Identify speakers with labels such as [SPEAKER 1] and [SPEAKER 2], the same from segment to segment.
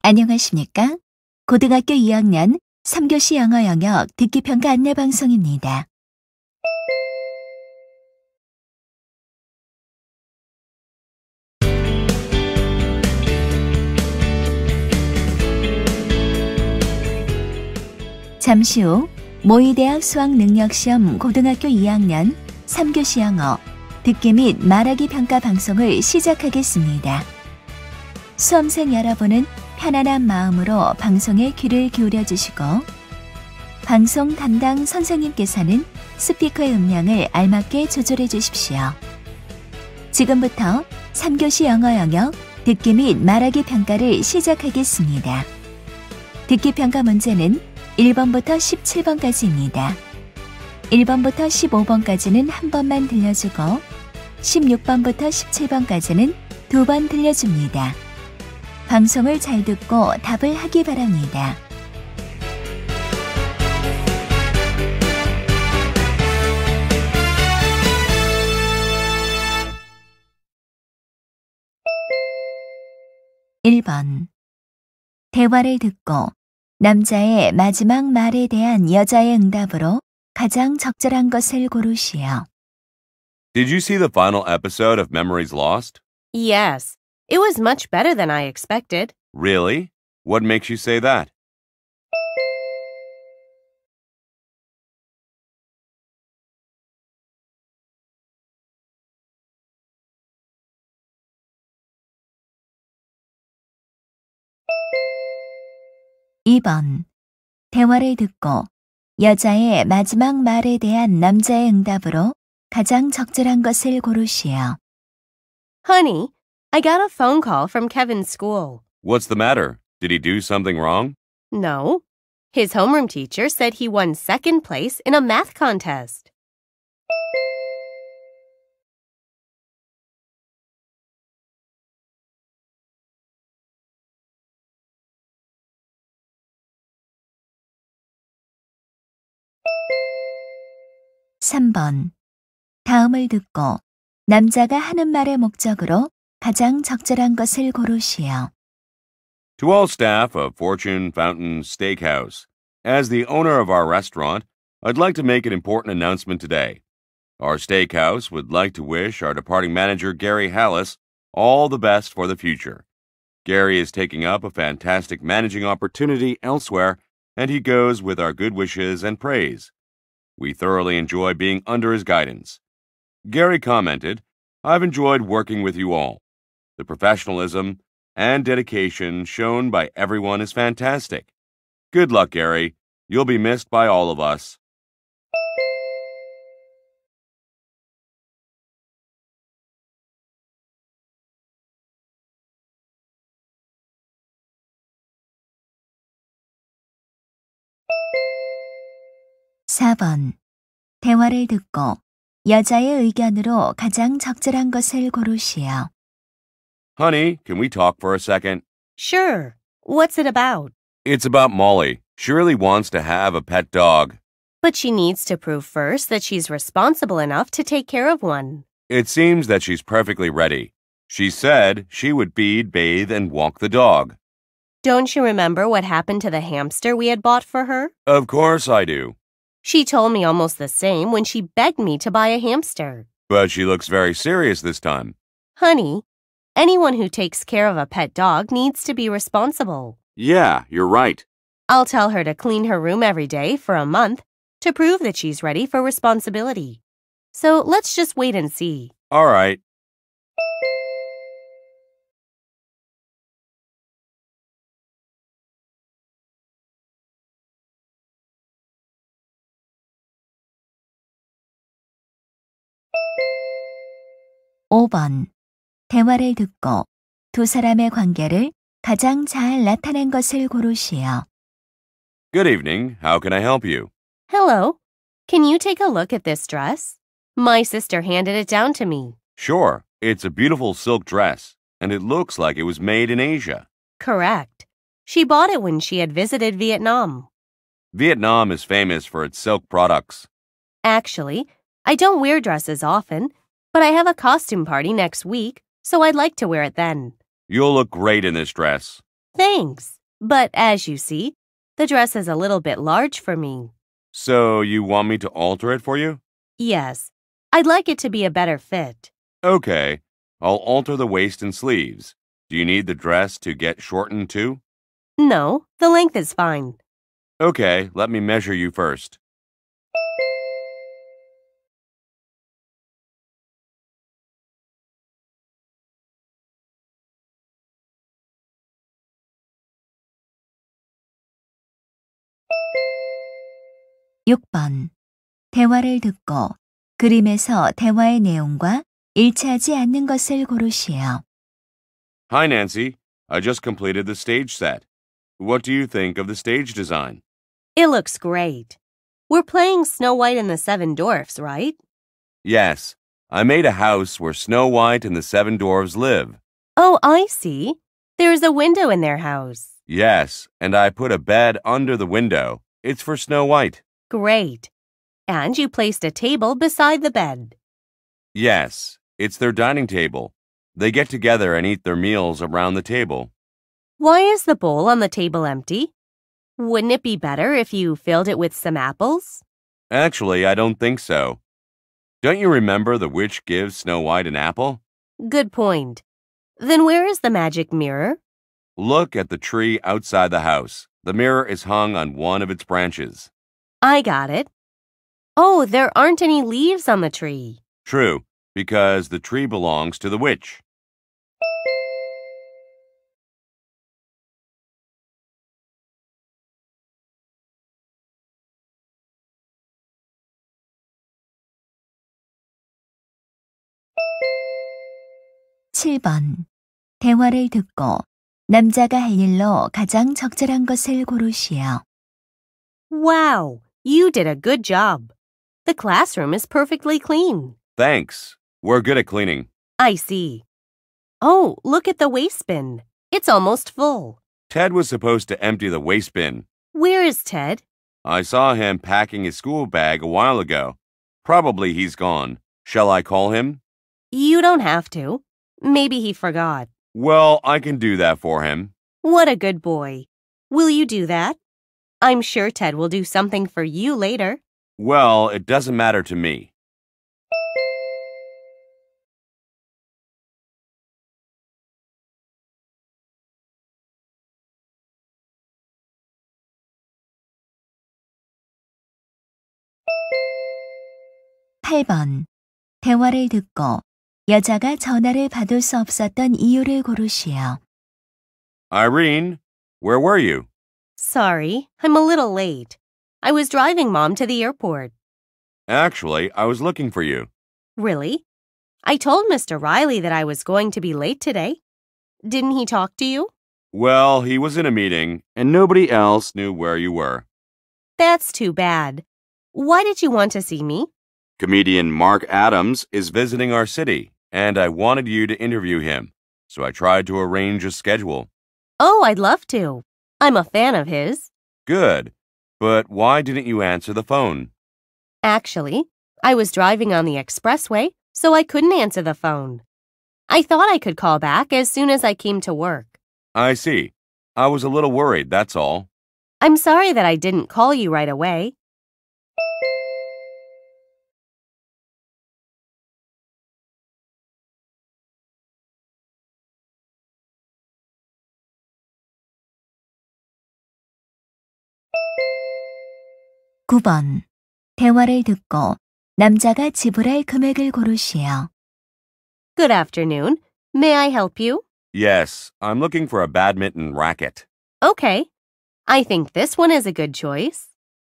[SPEAKER 1] 안녕하십니까? 고등학교 2학년 3교시 영어 영역 듣기평가 안내 방송입니다. 잠시 후 모의대학 수학능력시험 고등학교 2학년 3교시 영어 듣기 및 말하기 평가 방송을 시작하겠습니다. 수험생 여러분은 편안한 마음으로 방송에 귀를 기울여 주시고 방송 담당 선생님께서는 스피커의 음량을 알맞게 조절해 주십시오. 지금부터 3교시 영어 영역 듣기 및 말하기 평가를 시작하겠습니다. 듣기 평가 문제는 1번부터 17번까지입니다. 1번부터 15번까지는 한 번만 들려주고 16번부터 17번까지는 두 번 들려줍니다. 방송을 잘 듣고 답을 하기 바랍니다. (1번) 대화를 듣고 남자의 마지막 말에 대한 여자의 응답으로 가장 적절한 것을 고르시오.
[SPEAKER 2] Did you see the final episode of Memories Lost?
[SPEAKER 3] Yes. It was much better than I expected.
[SPEAKER 2] Really? What makes you say that?
[SPEAKER 1] (2번) 대화를 듣고 여자의 마지막 말에 대한 남자의 응답으로 가장 적절한 것을 고르시오.
[SPEAKER 3] Honey, I got a phone call from Kevin's school.
[SPEAKER 2] What's the matter? Did he do something wrong?
[SPEAKER 3] No. His homeroom teacher said he won second place in a math contest.
[SPEAKER 1] (3번) 다음을 듣고 남자가 하는 말의 목적으로 가장 적절한 것을 고르시오.
[SPEAKER 2] To all staff of Fortune Fountain Steakhouse, as the owner of our restaurant, I'd like to make an important announcement today. Our steakhouse would like to wish our departing manager, Gary Hallis, all the best for the future. Gary is taking up a fantastic managing opportunity elsewhere, and he goes with our good wishes and praise. We thoroughly enjoy being under his guidance. Gary commented, I've enjoyed working with you all. The professionalism and dedication shown by everyone is fantastic. Good luck, Gary. You'll be missed by all of us.
[SPEAKER 1] (4번) 대화를 듣고 여자의 의견으로 가장 적절한 것을 고르시오.
[SPEAKER 2] Honey, can we talk for a second?
[SPEAKER 3] Sure. What's it about?
[SPEAKER 2] It's about Molly. She really wants to have a pet dog.
[SPEAKER 3] But she needs to prove first that she's responsible enough to take care of one.
[SPEAKER 2] It seems that she's perfectly ready. She said she would feed, bathe, and walk the dog.
[SPEAKER 3] Don't you remember what happened to the hamster we had bought for her?
[SPEAKER 2] Of course I do.
[SPEAKER 3] She told me almost the same when she begged me to buy a hamster.
[SPEAKER 2] But she looks very serious this time.
[SPEAKER 3] Honey, anyone who takes care of a pet dog needs to be responsible.
[SPEAKER 2] Yeah, you're right.
[SPEAKER 3] I'll tell her to clean her room every day for a month to prove that she's ready for responsibility. So let's just wait and see.
[SPEAKER 2] All right.
[SPEAKER 1] (5번) 대화를 듣고 두 사람의 관계를 가장 잘 나타낸 것을 고르시오.
[SPEAKER 2] Good evening. How can I help you?
[SPEAKER 3] Hello. Can you take a look at this dress? My sister handed it down to me.
[SPEAKER 2] Sure. It's a beautiful silk dress, and it looks like it was made in Asia.
[SPEAKER 3] Correct. She bought it when she had visited Vietnam.
[SPEAKER 2] Vietnam is famous for its silk products.
[SPEAKER 3] Actually, I don't wear dresses often, but I have a costume party next week, so I'd like to wear it then.
[SPEAKER 2] You'll look great in this dress.
[SPEAKER 3] Thanks. But as you see, the dress is a little bit large for me.
[SPEAKER 2] So you want me to alter it for you?
[SPEAKER 3] Yes, I'd like it to be a better fit.
[SPEAKER 2] Okay, I'll alter the waist and sleeves. Do you need the dress to get shortened too?
[SPEAKER 3] No, the length is fine.
[SPEAKER 2] Okay, let me measure you first.
[SPEAKER 1] 육 번 대화를 듣고 그림에서 대화의 내용과 일치하지 않는 것을 고르시오.
[SPEAKER 2] Hi, Nancy. I just completed the stage set. What do you think of the stage design?
[SPEAKER 3] It looks great. We're playing Snow White and the Seven Dwarfs, right?
[SPEAKER 2] Yes, I made a house where Snow White and the seven dwarves live.
[SPEAKER 3] Oh, I see. There's a window in their house.
[SPEAKER 2] Yes, and I put a bed under the window. It's for Snow White.
[SPEAKER 3] Great. And you placed a table beside the bed.
[SPEAKER 2] Yes, it's their dining table. They get together and eat their meals around the table.
[SPEAKER 3] Why is the bowl on the table empty? Wouldn't it be better if you filled it with some apples?
[SPEAKER 2] Actually, I don't think so. Don't you remember the witch gives Snow White an apple?
[SPEAKER 3] Good point. Then where is the magic mirror?
[SPEAKER 2] Look at the tree outside the house. The mirror is hung on one of its branches.
[SPEAKER 3] I got it. Oh, there aren't any leaves on the tree.
[SPEAKER 2] True, because the tree belongs to the witch.
[SPEAKER 1] 칠 번 대화를 듣고 남자가 할 일로 가장 적절한 것을 고르시오.
[SPEAKER 3] Wow, you did a good job. The classroom is perfectly clean.
[SPEAKER 2] Thanks. We're good at cleaning.
[SPEAKER 3] I see. Oh, look at the waste bin. It's almost full.
[SPEAKER 2] Ted was supposed to empty the waste bin.
[SPEAKER 3] Where is Ted?
[SPEAKER 2] I saw him packing his school bag a while ago. Probably he's gone. Shall I call him?
[SPEAKER 3] You don't have to. Maybe he forgot.
[SPEAKER 2] Well, I can do that for him.
[SPEAKER 3] What a good boy. Will you do that? I'm sure Ted will do something for you later.
[SPEAKER 2] Well, it doesn't matter to me.
[SPEAKER 1] 팔 번 대화를 듣고 여자가 전화를 받을 수 없었던 이유를 고르시오.
[SPEAKER 2] Irene, where were you?
[SPEAKER 3] Sorry, I'm a little late. I was driving Mom to the airport.
[SPEAKER 2] Actually, I was looking for you.
[SPEAKER 3] Really? I told Mr. Riley that I was going to be late today. Didn't he talk to you?
[SPEAKER 2] Well, he was in a meeting, and nobody else knew where you were.
[SPEAKER 3] That's too bad. Why did you want to see me?
[SPEAKER 2] Comedian Mark Adams is visiting our city, and I wanted you to interview him, so I tried to arrange a schedule.
[SPEAKER 3] Oh, I'd love to. I'm a fan of his.
[SPEAKER 2] Good. But why didn't you answer the phone?
[SPEAKER 3] Actually, I was driving on the expressway, so I couldn't answer the phone. I thought I could call back as soon as I came to work.
[SPEAKER 2] I see. I was a little worried, that's all.
[SPEAKER 3] I'm sorry that I didn't call you right away.
[SPEAKER 1] 구 번 대화를 듣고 남자가 지불할 금액을 고르시오.
[SPEAKER 3] Good afternoon. May I help you?
[SPEAKER 2] Yes, I'm looking for a badminton racket.
[SPEAKER 3] Okay. I think this one is a good choice.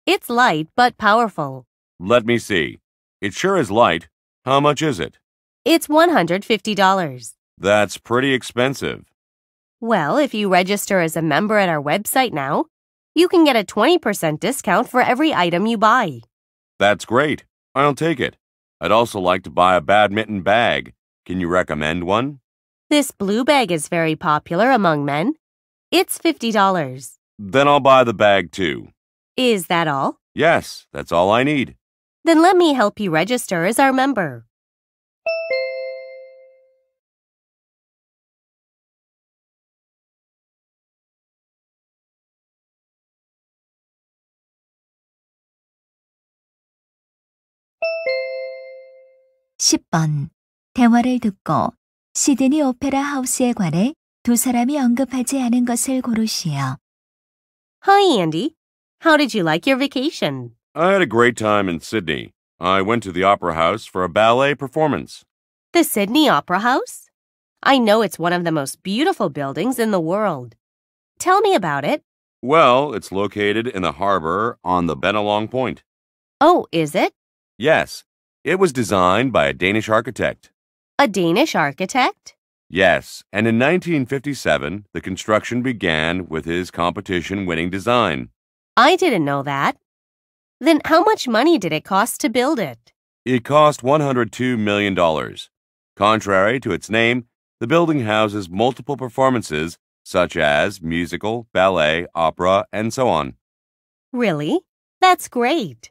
[SPEAKER 3] It's light but powerful.
[SPEAKER 2] Let me see. It sure is light. How much is it?
[SPEAKER 3] It's $150.
[SPEAKER 2] That's pretty expensive.
[SPEAKER 3] Well, if you register as a member at our website now, you can get a 20% discount for every item you buy.
[SPEAKER 2] That's great. I'll take it. I'd also like to buy a badminton bag. Can you recommend one?
[SPEAKER 3] This blue bag is very popular among men. It's $50.
[SPEAKER 2] Then I'll buy the bag too.
[SPEAKER 3] Is that all?
[SPEAKER 2] Yes, that's all I need.
[SPEAKER 3] Then let me help you register as our member.
[SPEAKER 1] 10번. 대화를 듣고 시드니 오페라 하우스에 관해 두 사람이 언급하지 않은 것을 고르시오.
[SPEAKER 3] Hi, Andy. How did you like your vacation?
[SPEAKER 2] I had a great time in Sydney. I went to the Opera House for a ballet performance.
[SPEAKER 3] The Sydney Opera House? I know it's one of the most beautiful buildings in the world. Tell me about it.
[SPEAKER 2] Well, it's located in the harbor on the Bennelong Point.
[SPEAKER 3] Oh, is it?
[SPEAKER 2] Yes, it was designed by a Danish architect.
[SPEAKER 3] A Danish architect?
[SPEAKER 2] Yes, and in 1957, the construction began with his competition-winning design.
[SPEAKER 3] I didn't know that. Then how much money did it cost to build it?
[SPEAKER 2] It cost $102 million. Contrary to its name, the building houses multiple performances such as musical, ballet, opera, and so on.
[SPEAKER 3] Really? That's great.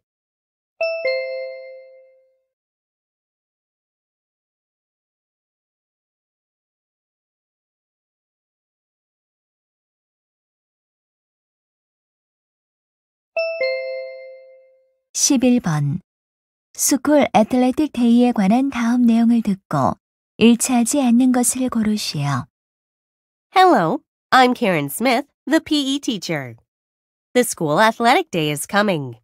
[SPEAKER 1] (11번) 스쿨 애틀레틱 데이에 관한 다음 내용을 듣고 일치하지 않는 것을 고르시오.
[SPEAKER 3] Hello, I'm Karen Smith, the PE teacher. The school athletic day is coming.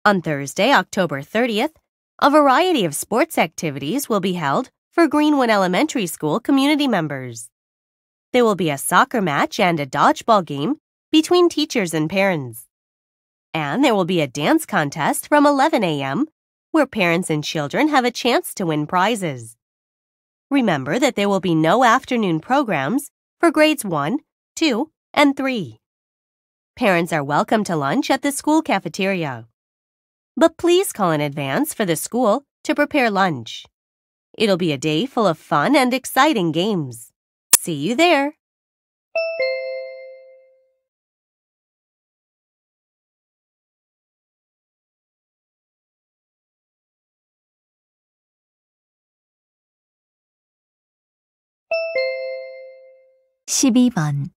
[SPEAKER 3] On Thursday, October 30th, a variety of sports activities will be held for Greenwood Elementary School community members. There will be a soccer match and a dodgeball game between teachers and parents. And there will be a dance contest from 11 a.m. where parents and children have a chance to win prizes. Remember that there will be no afternoon programs for grades 1, 2, and 3. Parents are welcome to lunch at the school cafeteria. But please call in advance for the school to prepare lunch. It'll be a day full of fun and exciting games. See you there.
[SPEAKER 1] (12번)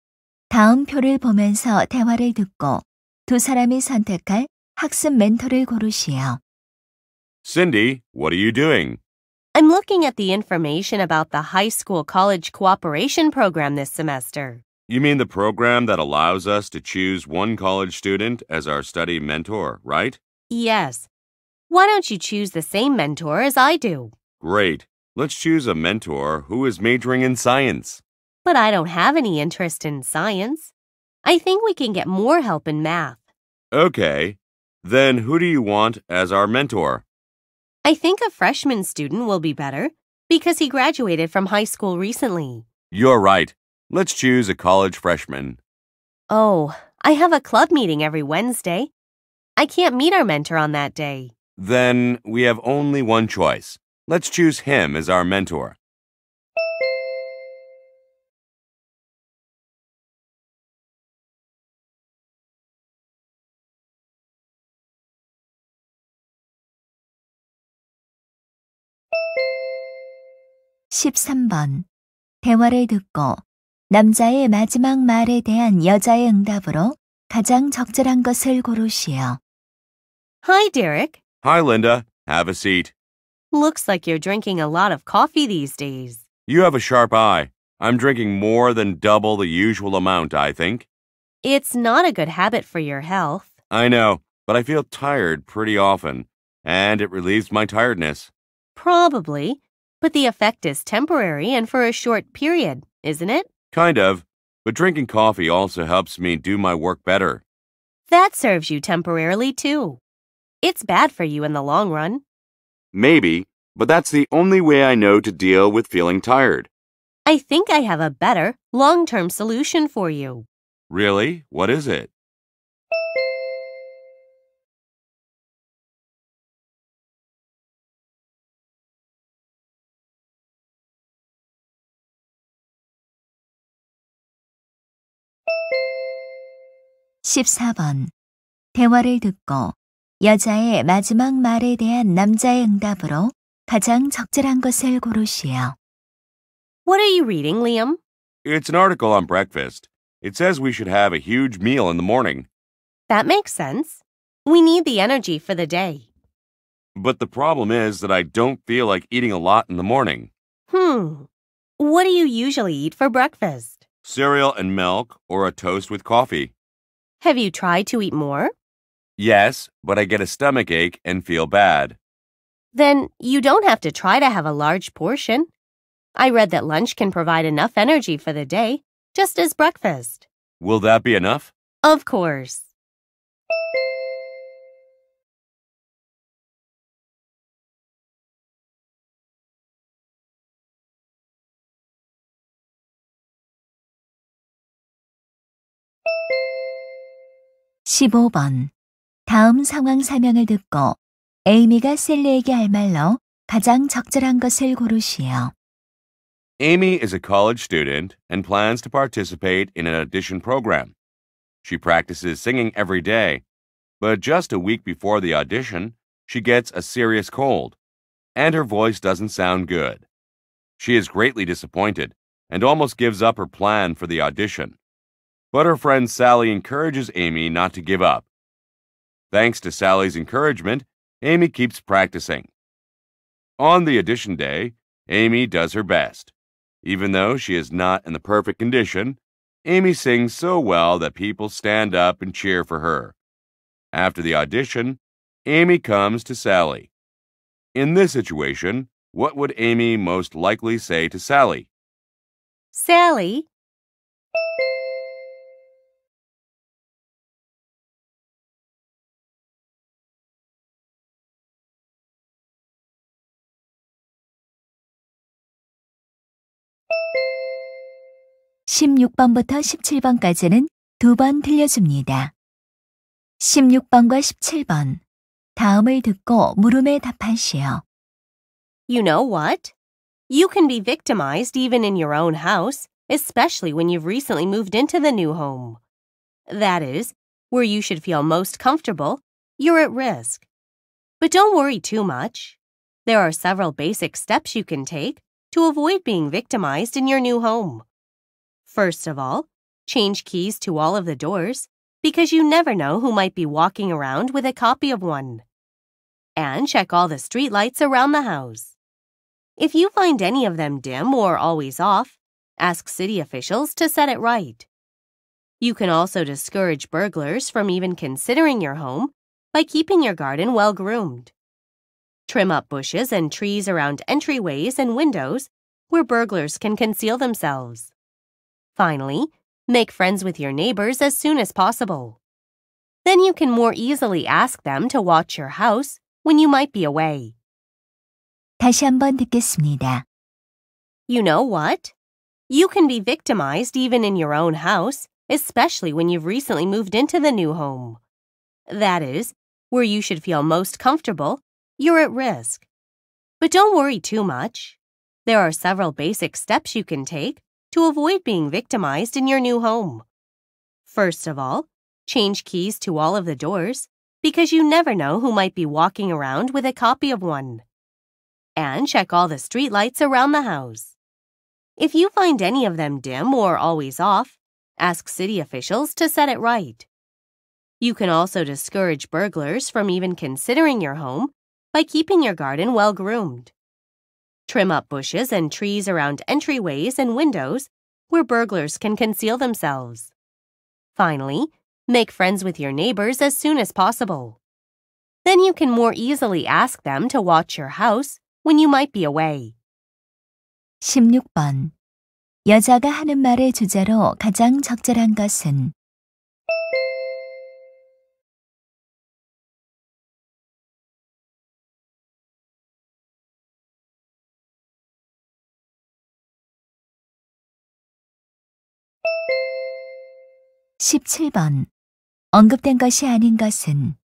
[SPEAKER 1] 다음 표를 보면서 대화를 듣고 두 사람이 선택할 학습 멘토를 고르시오.
[SPEAKER 2] Cindy, what are you doing?
[SPEAKER 3] I'm looking at the information about the high school college cooperation program this semester.
[SPEAKER 2] You mean the program that allows us to choose one college student as our study mentor, right?
[SPEAKER 3] Yes. Why don't you choose the same mentor as I do?
[SPEAKER 2] Great. Let's choose a mentor who is majoring in science.
[SPEAKER 3] But I don't have any interest in science. I think we can get more help in math.
[SPEAKER 2] Okay. Then who do you want as our mentor?
[SPEAKER 3] I think a freshman student will be better because he graduated from high school recently.
[SPEAKER 2] You're right. Let's choose a college freshman.
[SPEAKER 3] Oh, I have a club meeting every Wednesday. I can't meet our mentor on that day.
[SPEAKER 2] Then we have only one choice. Let's choose him as our mentor.
[SPEAKER 1] (13번) 대화를 듣고 남자의 마지막 말에 대한 여자의 응답으로 가장 적절한 것을 고르시오.
[SPEAKER 3] Hi, Derek.
[SPEAKER 2] Hi, Linda. Have a seat.
[SPEAKER 3] Looks like you're drinking a lot of coffee these days.
[SPEAKER 2] You have a sharp eye. I'm drinking more than double the usual amount, I think.
[SPEAKER 3] It's not a good habit for your health.
[SPEAKER 2] I know, but I feel tired pretty often, and it relieves my tiredness.
[SPEAKER 3] Probably, but the effect is temporary and for a short period, isn't it?
[SPEAKER 2] Kind of, but drinking coffee also helps me do my work better.
[SPEAKER 3] That serves you temporarily, too. It's bad for you in the long run.
[SPEAKER 2] Maybe, but that's the only way I know to deal with feeling tired.
[SPEAKER 3] I think I have a better, long-term solution for you.
[SPEAKER 2] Really? What is it?
[SPEAKER 1] (14번) 대화를 듣고 여자의 마지막 말에 대한 남자의 응답으로 가장 적절한 것을 고르시오.
[SPEAKER 3] What are you reading, Liam?
[SPEAKER 2] It's an article on breakfast. It says we should have a huge meal in the morning.
[SPEAKER 3] That makes sense. We need the energy for the day.
[SPEAKER 2] but the problem is that I don't feel like eating a lot in the morning.
[SPEAKER 3] What do you usually eat for breakfast?
[SPEAKER 2] Cereal and milk or a toast with coffee.
[SPEAKER 3] Have you tried to eat more?
[SPEAKER 2] Yes, but I get a stomach ache and feel bad.
[SPEAKER 3] Then you don't have to try to have a large portion. I read that lunch can provide enough energy for the day, just as breakfast.
[SPEAKER 2] Will that be enough?
[SPEAKER 3] Of course.
[SPEAKER 1] (15번) 다음 상황 설명을 듣고 에이미가 셀리에게 할 말로 가장 적절한 것을 고르시오.
[SPEAKER 2] Amy is a college student and plans to participate in an audition program. She practices singing every day, but just a week before the audition, she gets a serious cold, and her voice doesn't sound good. She is greatly disappointed and almost gives up her plan for the audition. But her friend Sally encourages Amy not to give up. Thanks to Sally's encouragement, Amy keeps practicing. On the audition day, Amy does her best. Even though she is not in the perfect condition, Amy sings so well that people stand up and cheer for her. After the audition, Amy comes to Sally. In this situation, what would Amy most likely say to Sally?
[SPEAKER 3] Sally?
[SPEAKER 1] (16번부터 17번까지는 2번 들려줍니다. 16번과 17번 다음을 듣고 물음에 답하시오.
[SPEAKER 3] You know what? You can be victimized even in your own house, especially when you've recently moved into the new home. That is, where you should feel most comfortable, you're at risk. But don't worry too much. There are several basic steps you can take to avoid being victimized in your new home. First of all, change keys to all of the doors because you never know who might be walking around with a copy of one. And check all the street lights around the house. If you find any of them dim or always off, ask city officials to set it right. You can also discourage burglars from even considering your home by keeping your garden well groomed. Trim up bushes and trees around entryways and windows where burglars can conceal themselves. Finally, make friends with your neighbors as soon as possible. Then you can more easily ask them to watch your house when you might be away.
[SPEAKER 1] 다시 한번 듣겠습니다.
[SPEAKER 3] You know what? You can be victimized even in your own house, especially when you've recently moved into the new home. That is, where you should feel most comfortable, you're at risk. But don't worry too much. There are several basic steps you can take to avoid being victimized in your new home. First of all, change keys to all of the doors because you never know who might be walking around with a copy of one. And check all the street lights around the house. If you find any of them dim or always off, ask city officials to set it right. You can also discourage burglars from even considering your home by keeping your garden well groomed. Trim up bushes and trees around entryways and windows where burglars can conceal themselves. Finally, make friends with your neighbors as soon as possible. Then you can more easily ask them to watch your house when you might be away.
[SPEAKER 1] 16번 여자가 하는 말의 주제로 가장 적절한 것은 (17번) 언급된 것이 아닌 것은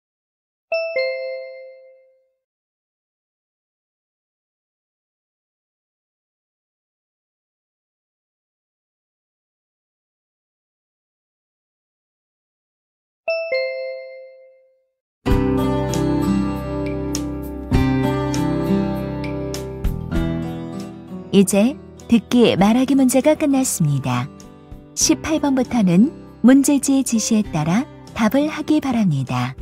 [SPEAKER 1] 이제 듣기 말하기 문제가 끝났습니다. 18번부터는 문제지의 지시에 따라 답을 하기 바랍니다.